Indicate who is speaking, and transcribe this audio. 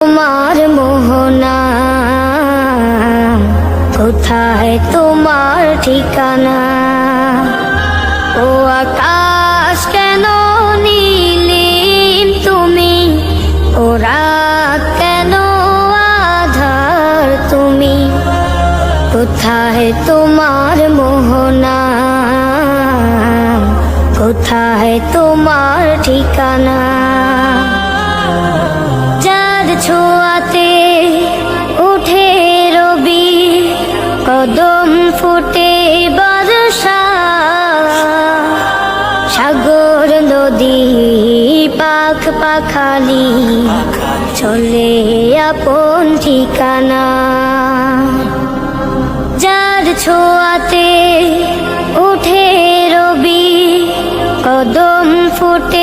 Speaker 1: তোমার মোহনা, কোথায় তোমার ঠিকানা? ও আকাশ কেন নীলিম তুমি, ও রাত কেন আধার তুমি? কোথায় তোমার মোহনা, কোথায় তোমার ঠিকানা? যার ছোঁয়াতে উঠে রবি, কদম ফুটে বর্ষা, সাগর নদী পাখ পাখালি চলে আপন ঠিকানা। যার ছোঁয়াতে উঠে রবি, কদম ফুটে